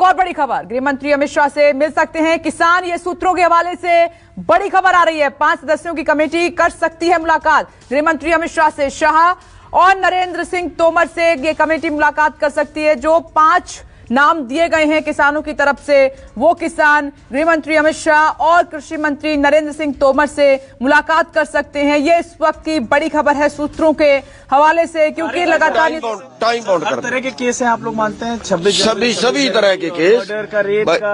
और बड़ी खबर गृह मंत्री अमित शाह से मिल सकते हैं किसान, ये सूत्रों के हवाले से बड़ी खबर आ रही है। 5 सदस्यों की कमेटी कर सकती है मुलाकात गृह मंत्री अमित शाह से। शाह और नरेंद्र सिंह तोमर से ये कमेटी मुलाकात कर सकती है। जो 5 नाम दिए गए हैं किसानों की तरफ से, वो किसान गृह मंत्री अमित शाह और कृषि मंत्री नरेंद्र सिंह तोमर से मुलाकात कर सकते हैं। ये इस वक्त की बड़ी खबर है सूत्रों के हवाले से, क्योंकि लगातार टाइम बाउंड हर तरह के केस हैं। आप लोग मानते हैं 26 सभी तरह के केस,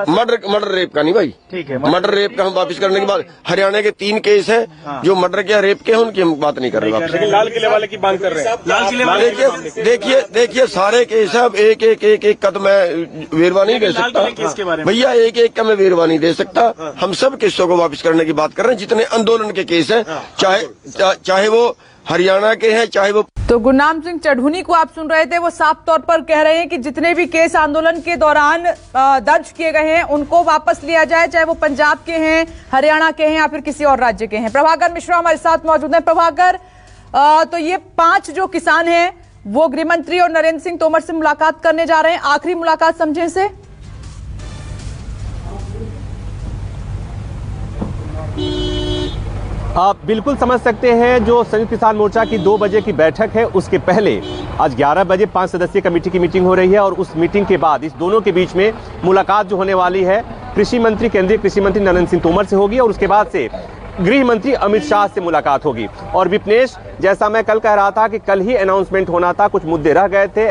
मर्डर रेप का नहीं भाई, ठीक है, मर्डर रेप का हम वापिस करने के बाद हरियाणा के 3 केस हैं जो मर्डर के रेप के हैं, उनकी हम बात नहीं कर रहे। लाल किले वाले की बात कर रहे हैं। लाल किले वाले देखिए सारे केस है। अब एक कद मैं वेरवा नहीं दे सकता भैया, एक का मैं वेरवा नहीं दे सकता। हम सब केसों को वापस करने की बात कर रहे हैं, जितने आंदोलन के केस हैं, चाहे वो हरियाणा के हैं, चाहे वो। तो गुरनाम सिंह चढ़ूनी को आप सुन रहे थे, वो साफ तौर पर कह रहे हैं कि जितने भी केस आंदोलन के दौरान दर्ज किए गए हैं उनको वापस लिया जाए, चाहे वो पंजाब के हैं, हरियाणा के हैं या फिर किसी और राज्य के हैं। प्रभाकर मिश्रा हमारे साथ मौजूद हैं। प्रभाकर, तो ये 5 जो किसान हैं वो गृह मंत्री और नरेंद्र सिंह तोमर से मुलाकात करने जा रहे हैं, आखिरी मुलाकात समझे से। आप बिल्कुल समझ सकते हैं, जो संयुक्त किसान मोर्चा की 2 बजे की बैठक है उसके पहले आज 11 बजे 5 सदस्यीय कमेटी की मीटिंग हो रही है, और उस मीटिंग के बाद इस दोनों के बीच में मुलाकात जो होने वाली है कृषि मंत्री, केंद्रीय कृषि मंत्री नरेंद्र सिंह तोमर से होगी, और उसके बाद से गृह मंत्री अमित शाह से मुलाकात होगी। और विपनेश, जैसा मैं कल कह रहा था कि कल ही अनाउंसमेंट होना था, कुछ मुद्दे रह गए थे।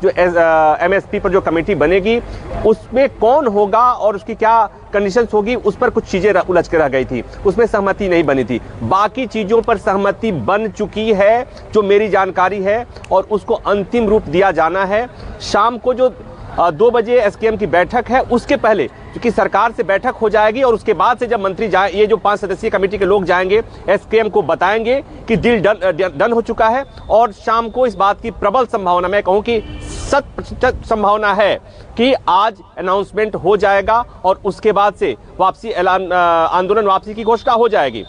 जो एमएसपी पर जो कमेटी बनेगी उसमें कौन होगा और उसकी क्या कंडीशंस होगी, उस पर कुछ चीजें उलझ के रह गई थी, उसमें सहमति नहीं बनी थी। बाकी चीजों पर सहमति बन चुकी है जो मेरी जानकारी है, और उसको अंतिम रूप दिया जाना है। शाम को जो 2 बजे एसकेएम की बैठक है उसके पहले, क्योंकि सरकार से बैठक हो जाएगी, और उसके बाद से जब मंत्री जाए, ये जो 5 सदस्यीय कमेटी के लोग जाएंगे एसकेएम को बताएंगे कि डील डन हो चुका है। और शाम को इस बात की प्रबल संभावना, मैं कहूं कि 100% संभावना है कि आज अनाउंसमेंट हो जाएगा, और उसके बाद से वापसी आंदोलन वापसी की घोषणा हो जाएगी।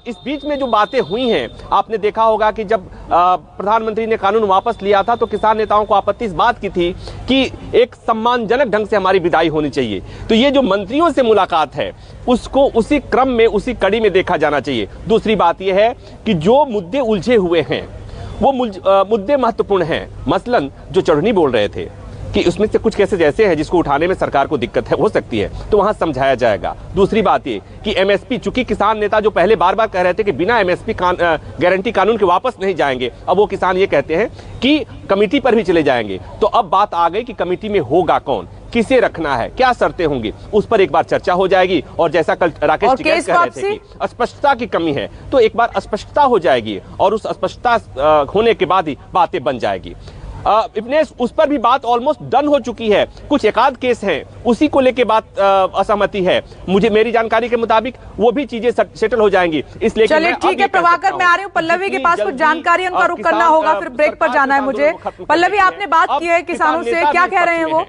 इस बीच में जो बातें हुई हैं, आपने देखा होगा कि जब प्रधानमंत्री ने कानून वापस लिया था तो किसान नेताओं को आपत्ति इस बात की थी कि एक सम्मानजनक ढंग से हमारी विदाई होनी चाहिए। तो ये जो मंत्रियों से मुलाकात है उसको उसी क्रम में, उसी कड़ी में देखा जाना चाहिए। दूसरी बात यह है कि जो मुद्दे उलझे हुए हैं वो मुद्दे महत्वपूर्ण हैं। मसलन जो चढ़नी बोल रहे थे कि उसमें से कुछ केसेस ऐसे हैं जिसको उठाने में सरकार को दिक्कत हो सकती है, तो वहां समझाया जाएगा। दूसरी बात ये कि एमएसपी, चूंकि किसान नेता जो पहले बार बार कह रहे थे कि बिना एमएसपी गारंटी कानून के वापस नहीं जाएंगे, अब वो किसान ये कहते हैं कि कमेटी पर भी चले जाएंगे। तो अब बात आ गई कि कमेटी में होगा कौन, किसे रखना है, क्या शर्तें होंगी, उस पर एक बार चर्चा हो जाएगी। और जैसा कल राकेश टिकैत कह रहे थे कि स्पष्टता की कमी है, तो एक बार स्पष्टता हो जाएगी, और उस स्पष्टता होने के बाद ही बातें बन जाएगी। विपनेश, उस पर भी बात ऑलमोस्ट डन हो चुकी है। कुछ एकाध केस हैं उसी को लेके बात असहमति है, मेरी जानकारी के मुताबिक वो भी चीजें सेटल हो जाएंगी। इसलिए चलिए ठीक है प्रभाकर, मैं आ रही हूँ पल्लवी के पास, कुछ जानकारी उनका रुख करना होगा, फिर ब्रेक पर जाना है मुझे। पल्लवी, आपने बात की है किसानों से, क्या कह रहे हैं वो?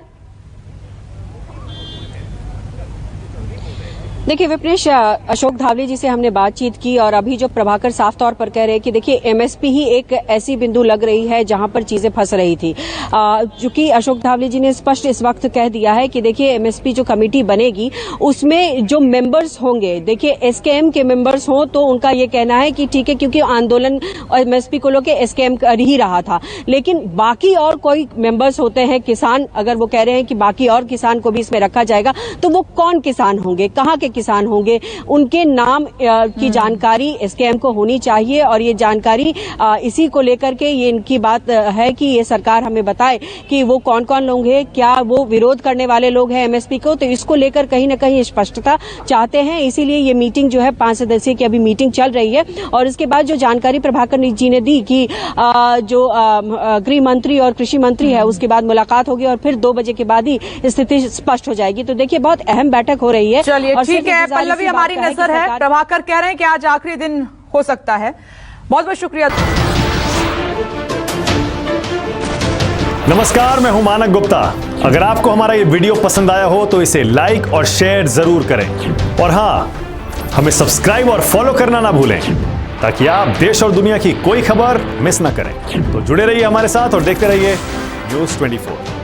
देखिए विपनेश, अशोक धावले जी से हमने बातचीत की, और अभी जो प्रभाकर साफ तौर पर कह रहे हैं कि देखिए एमएसपी ही एक ऐसी बिंदु लग रही है जहां पर चीजें फंस रही थी। चूंकि अशोक धावले जी ने स्पष्ट इस वक्त कह दिया है कि देखिए एमएसपी जो कमेटी बनेगी उसमें जो मेंबर्स होंगे, देखिए एसकेएम के मेंबर्स हों तो उनका ये कहना है कि ठीक है, क्योंकि आंदोलन एमएसपी को लेकर एसकेएम कर ही रहा था, लेकिन बाकी और कोई मेंबर्स होते हैं किसान, अगर वो कह रहे हैं कि बाकी और किसान को भी इसमें रखा जाएगा, तो वो कौन किसान होंगे, कहाँ के किसान होंगे, उनके नाम की जानकारी एसकेएम को होनी चाहिए। और ये जानकारी इसी को लेकर के ये इनकी बात है कि ये सरकार हमें बताए कि वो कौन कौन लोग हैं, क्या वो विरोध करने वाले लोग हैं एमएसपी को, तो इसको लेकर कहीं ना कहीं स्पष्टता चाहते हैं। इसीलिए ये मीटिंग जो है 5 सदस्यीय की अभी मीटिंग चल रही है, और इसके बाद जो जानकारी प्रभाकर जी ने दी कि जो गृह मंत्री और कृषि मंत्री है उसके बाद मुलाकात होगी, और फिर 2 बजे के बाद ही स्थिति स्पष्ट हो जाएगी। तो देखिए बहुत अहम बैठक हो रही है। चलिए ठीक है पल्लवी, हमारी नजर है। प्रभाकर कह रहे हैं कि आज आखिरी दिन हो सकता है। बहुत बहुत शुक्रिया। नमस्कार, मैं हूं मानक गुप्ता। अगर आपको हमारा ये वीडियो पसंद आया हो तो इसे लाइक और शेयर जरूर करें, और हां, हमें सब्सक्राइब और फॉलो करना ना भूलें ताकि आप देश और दुनिया की कोई खबर मिस ना करें। तो जुड़े रहिए हमारे साथ और देखते रहिए न्यूज़ 24।